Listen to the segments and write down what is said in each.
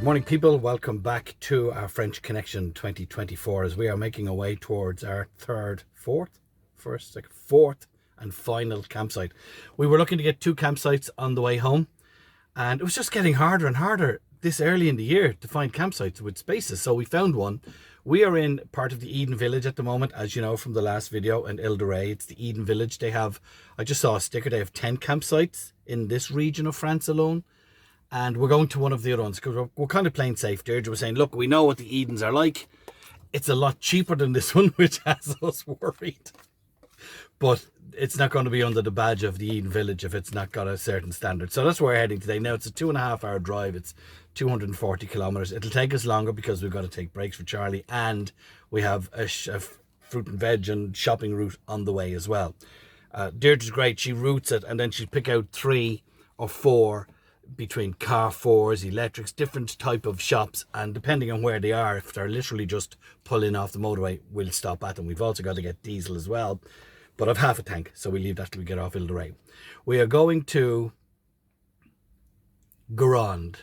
Morning people, welcome back to our French Connection 2024 as we are making our way towards our fourth and final campsite. We were looking to get 2 campsites on the way home, and it was just getting harder and harder this early in the year to find campsites with spaces, so we found one. We are in part of the Eden Village at the moment, as you know from the last video, in Deirdre. It's the Eden Village. They have, I just saw a sticker, they have 10 campsites in this region of France alone. And we're going to one of the other ones because we're kind of playing safe. Deirdre was saying, look, we know what the Edens are like. It's a lot cheaper than this one, which has us worried. But it's not going to be under the badge of the Eden Village if it's not got a certain standard. So that's where we're heading today. Now, it's a 2.5-hour drive. It's 240 kilometers. It'll take us longer because we've got to take breaks for Charlie. And we have a fruit and veg and shopping route on the way as well. Deirdre's great. She routes it and then she'll pick out 3 or 4 between Carrefours, electrics, different type of shops, and depending on where they are, if they're literally just pulling off the motorway, we'll stop at them. We've also got to get diesel as well, but I've half a tank, so we leave that till we get off Deirdre. We are going to Guérande.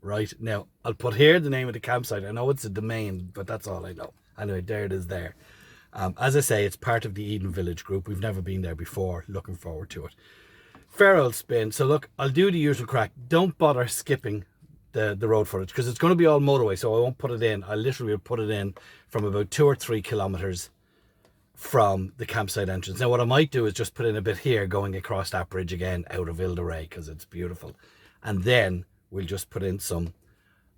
Right, now I'll put here the name of the campsite. I know it's a Domain, but that's all I know. Anyway, there it is there. As I say, it's part of the Eden Village group. We've never been there before. Looking forward to it. Fair old spin. So look, I'll do the usual crack. Don't bother skipping the road footage because it's going to be all motorway, so I won't put it in. I literally will put it in from about 2 or 3 kilometers from the campsite entrance. Now what I might do is just put in a bit here going across that bridge again out of Deirdre because it's beautiful, and then we'll just put in some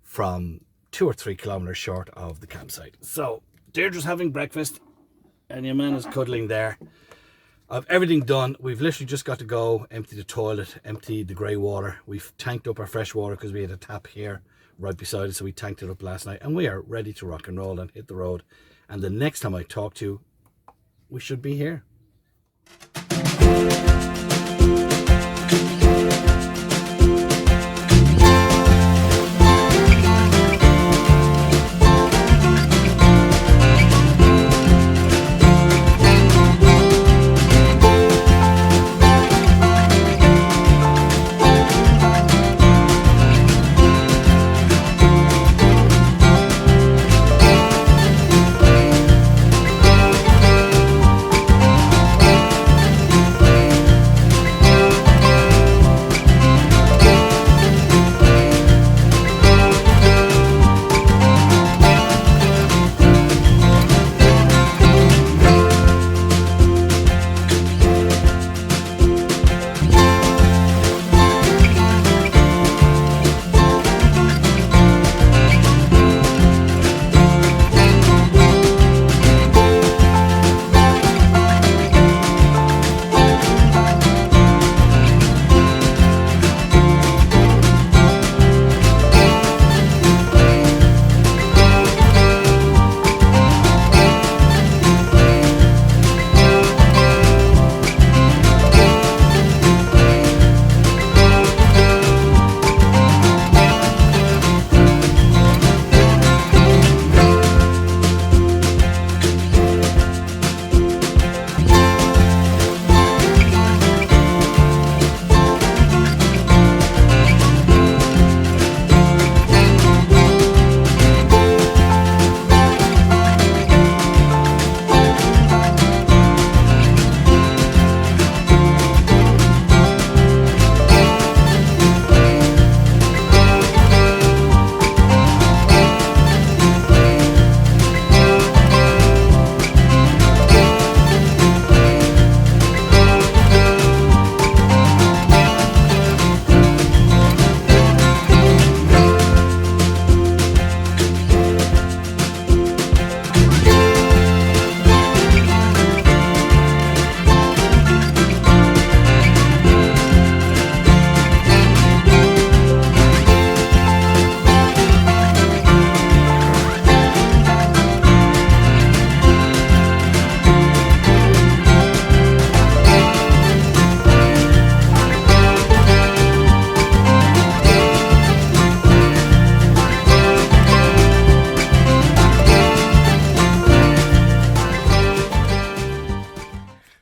from 2 or 3 kilometers short of the campsite. So Deirdre's having breakfast and your man is cuddling there. I've everything done. We've literally just got to go empty the toilet, empty the grey water. We've tanked up our fresh water because we had a tap here right beside it, so we tanked it up last night, and we are ready to rock and roll and hit the road. And the next time I talk to you, we should be here.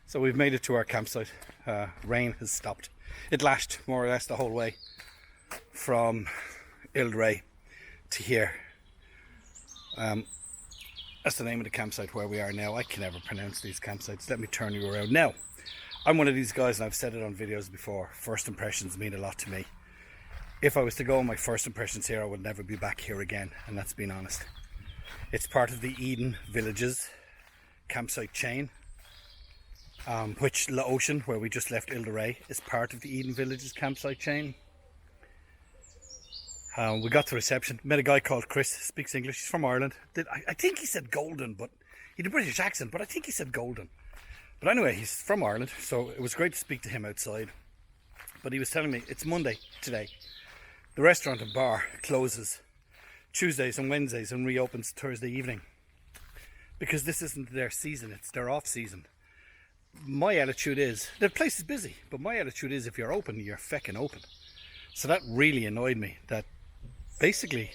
So we've made it to our campsite. Rain has stopped. It lashed more or less the whole way from Deirdre to here. That's the name of the campsite where we are now. I can never pronounce these campsites. Let me turn you around. Now, I'm one of these guys, and I've said it on videos before, first impressions mean a lot to me. If I was to go on my first impressions here, I would never be back here again, and that's being honest. It's part of the Eden Villages campsite chain, which La Ocean, where we just left Ile de Ré, is part of the Eden Villages campsite chain. We got to reception, met a guy called Chris, speaks English, he's from Ireland. I think he said Golden, but he had a British accent, but I think he said Golden. But anyway, he's from Ireland, so it was great to speak to him outside. But he was telling me, it's Monday today. The restaurant and bar closes Tuesdays and Wednesdays and reopens Thursday evening. Because this isn't their season, it's their off season. My attitude is, the place is busy, but my attitude is if you're open, you're feckin' open. So that really annoyed me, that basically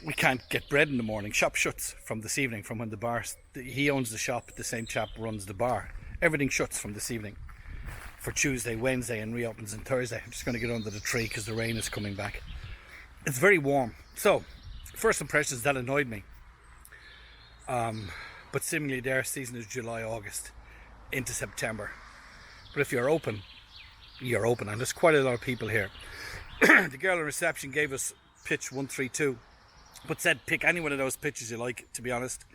we can't get bread in the morning. Shop shuts from this evening, from when the bar, he owns the shop, the same chap runs the bar. Everything shuts from this evening for Tuesday, Wednesday, and reopens on Thursday. I'm just going to get under the tree because the rain is coming back. It's very warm. So, first impressions, that annoyed me. But seemingly their season is July, August into September. But if you're open, you're open, and there's quite a lot of people here. The girl in reception gave us pitch 132, but said pick any one of those pitches you like, to be honest.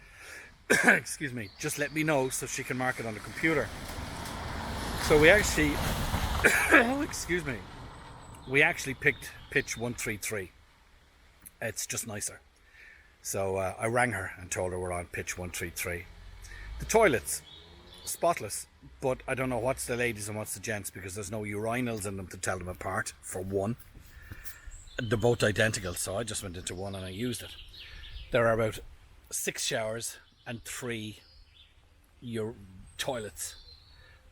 Excuse me, just let me know so she can mark it on the computer. So we actually excuse me, we actually picked pitch 133. It's just nicer. So I rang her and told her we're on pitch 133. The toilets, spotless, but I don't know what's the ladies and what's the gents, because there's no urinals in them to tell them apart, for one. They're both identical, so I just went into one and I used it. There are about 6 showers and 3 toilets,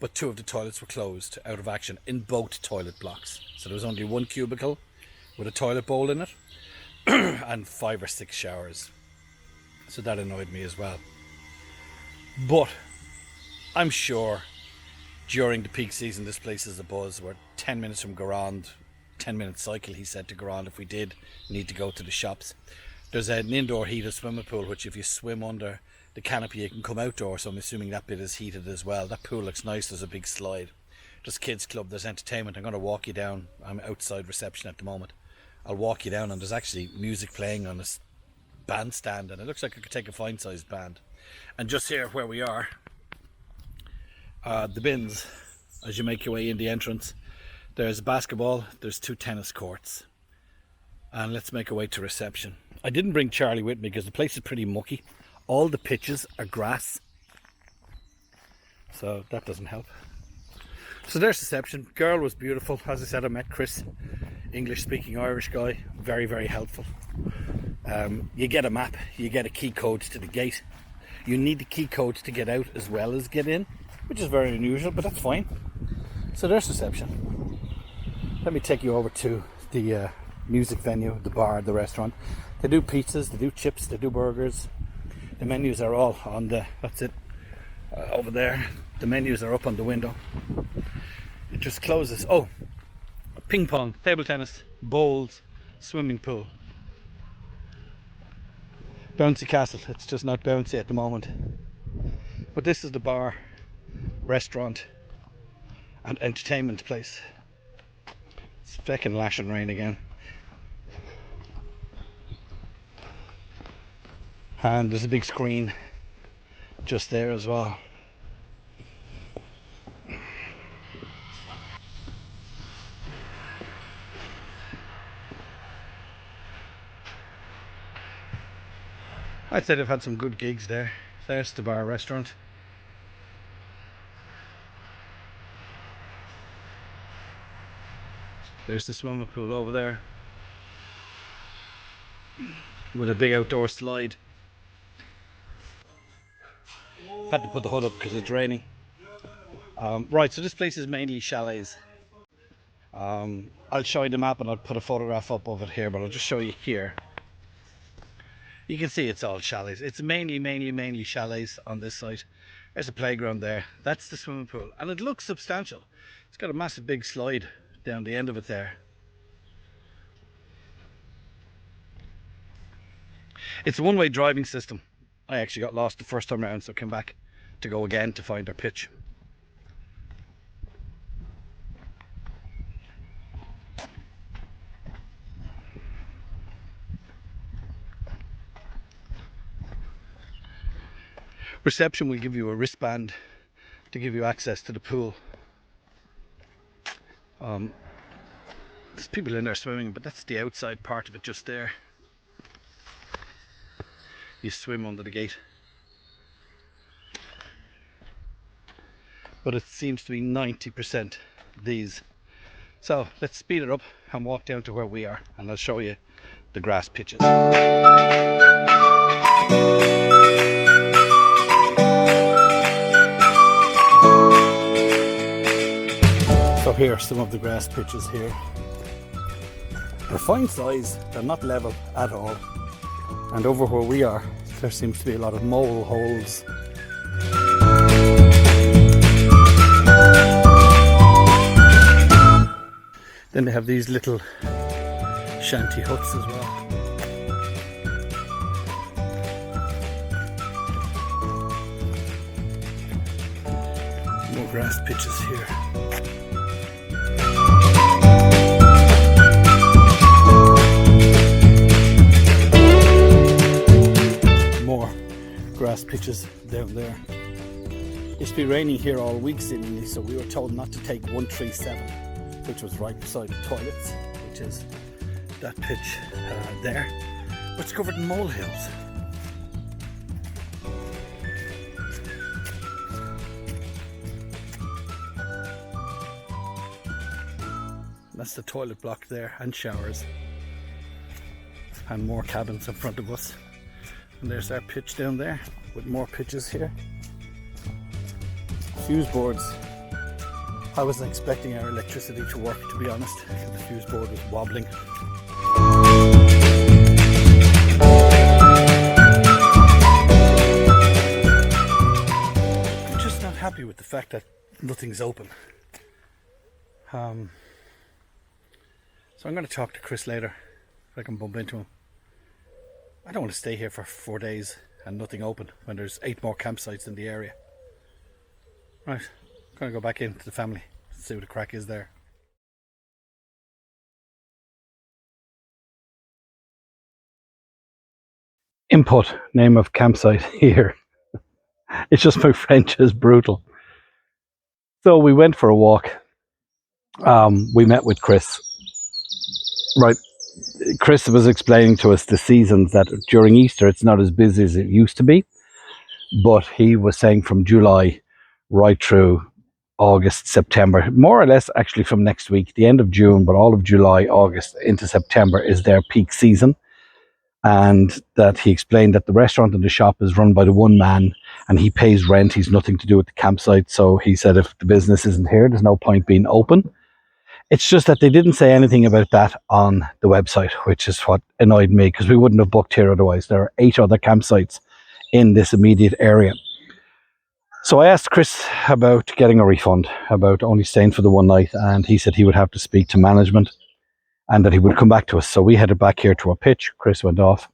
but 2 of the toilets were closed, out of action, in both toilet blocks. So there was only 1 cubicle with a toilet bowl in it and 5 or 6 showers. So that annoyed me as well. But I'm sure during the peak season this place is a buzz. We're 10 minutes from Garand, 10-minute cycle, he said, to Garand if we did need to go to the shops. There's an indoor heated swimming pool, which if you swim under the canopy you can come outdoors, so I'm assuming that bit is heated as well. That pool looks nice. There's a big slide. There's kids club, there's entertainment. I'm going to walk you down. I'm outside reception at the moment. I'll walk you down, and there's actually music playing on a bandstand, and it looks like I could take a fine sized band. And just here where we are, the bins, as you make your way in the entrance, there's basketball, there's 2 tennis courts, and let's make our way to reception. I didn't bring Charlie with me because the place is pretty mucky. All the pitches are grass, so that doesn't help. So there's reception. Girl was beautiful. As I said, I met Chris, English speaking Irish guy, very, very helpful. You get a map, you get a key code to the gate. You need the key code to get out as well as get in, which is very unusual, but that's fine. So there's reception. Let me take you over to the music venue, the bar, the restaurant. They do pizzas, they do chips, they do burgers. The menus are all on that's it, over there. The menus are up on the window. It just closes. Oh, ping pong, table tennis, bowls, swimming pool. Bouncy castle, it's just not bouncy at the moment. But this is the bar, restaurant and entertainment place. It's feckin' lashing rain again. And there's a big screen just there as well. I'd say they've had some good gigs there. There's the bar restaurant. There's the swimming pool over there with a big outdoor slide. Had to put the hood up because it's raining. Right, so this place is mainly chalets. I'll show you the map and I'll put a photograph up of it here, but I'll just show you here. You can see it's all chalets. It's mainly chalets on this site. There's a playground there. That's the swimming pool, and it looks substantial. It's got a massive big slide down the end of it there. It's a one-way driving system. I actually got lost the first time around, so came back to go again to find our pitch. Reception will give you a wristband to give you access to the pool. There's people in there swimming, but that's the outside part of it just there. You swim under the gate. But it seems to be 90% these. So let's speed it up and walk down to where we are, and I'll show you the grass pitches. So here are some of the grass pitches here. They're fine size, they're not level at all. And over where we are, there seems to be a lot of mole holes. Then they have these little shanty huts as well. More grass pitches here. More grass pitches down there. It used to be raining here all week seemingly, so we were told not to take 137, which was right beside the toilets, which is that pitch there. But it's covered in molehills. That's the toilet block there, and showers, and more cabins in front of us. And there's our pitch down there with more pitches here. Fuse boards. I wasn't expecting our electricity to work, to be honest. The fuse board was wobbling. I'm just not happy with the fact that nothing's open. So I'm going to talk to Chris later if I can bump into him. I don't want to stay here for 4 days and nothing open when there's 8 more campsites in the area. Right, I'm going to go back into the family and see what the crack is there. Input, name of campsite here. It's just, my French is brutal. So we went for a walk. We met with Chris. Right, Chris was explaining to us the seasons, that during Easter it's not as busy as it used to be, but he was saying from July right through August, September, more or less actually from next week, the end of June, but all of July, August into September is their peak season. And that he explained that the restaurant and the shop is run by the one man, and he pays rent. He's nothing to do with the campsite. So he said if the business isn't here, there's no point being open. It's just that they didn't say anything about that on the website, which is what annoyed me, because we wouldn't have booked here otherwise. There are 8 other campsites in this immediate area. So I asked Chris about getting a refund, about only staying for the one night, and he said he would have to speak to management and that he would come back to us. So we headed back here to our pitch. Chris went off.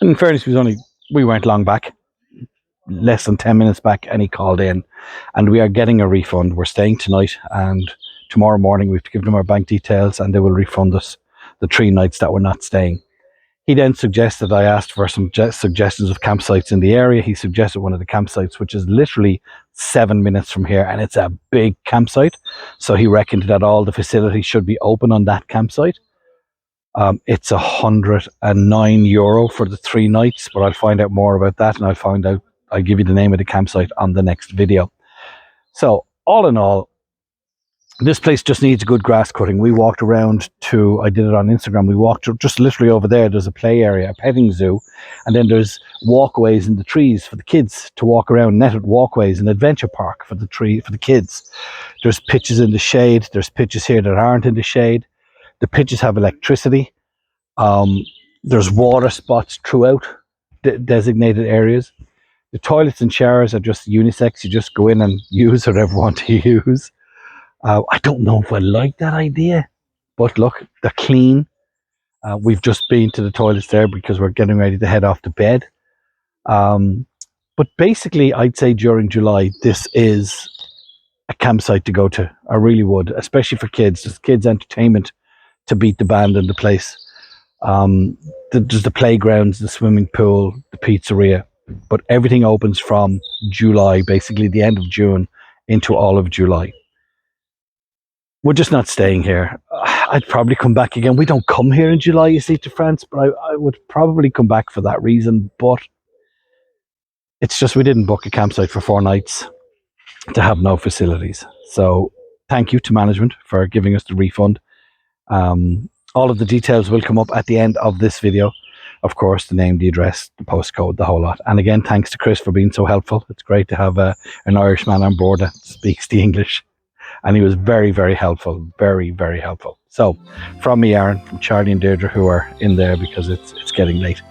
And in fairness, we weren't long back, less than 10 minutes back, and he called in, and we are getting a refund. We're staying tonight, and tomorrow morning we have to give them our bank details and they will refund us the 3 nights that we're not staying. He then suggested, I asked for some suggestions of campsites in the area. He suggested one of the campsites, which is literally 7 minutes from here, and it's a big campsite. So he reckoned that all the facilities should be open on that campsite. It's €109 for the 3 nights, but I'll find out more about that, and I'll give you the name of the campsite on the next video. So all in all, this place just needs a good grass cutting. We walked around I did it on Instagram, we walked just literally over there. There's a play area, a petting zoo, and then there's walkways in the trees for the kids to walk around, netted walkways, an adventure park for the kids. There's pitches in the shade. There's pitches here that aren't in the shade. The pitches have electricity. There's water spots throughout the designated areas. The toilets and showers are just unisex. You just go in and use whatever you want to use. I don't know if I like that idea, but look, they're clean We've just been to the toilets there because we're getting ready to head off to bed. But basically, I'd say during July, this is a campsite to go to. I really would, especially for kids. There's kids' entertainment to beat the band in the place. There's the playgrounds, the swimming pool, the pizzeria, but everything opens from July, basically the end of June into all of July. We're just not staying here. I'd probably come back again. We don't come here in July, you see, to France, but I would probably come back for that reason. But it's just we didn't book a campsite for 4 nights to have no facilities. So thank you to management for giving us the refund. All of the details will come up at the end of this video. Of course, the name, the address, the postcode, the whole lot. And again, thanks to Chris for being so helpful. It's great to have an Irishman on board that speaks the English. And he was very, very helpful. Very, very helpful. So, from me, Aaron, from Charlie and Deirdre, who are in there because it's getting late.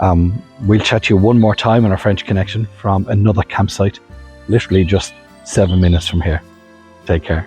We'll chat to you one more time on our French Connection from another campsite, literally just 7 minutes from here. Take care.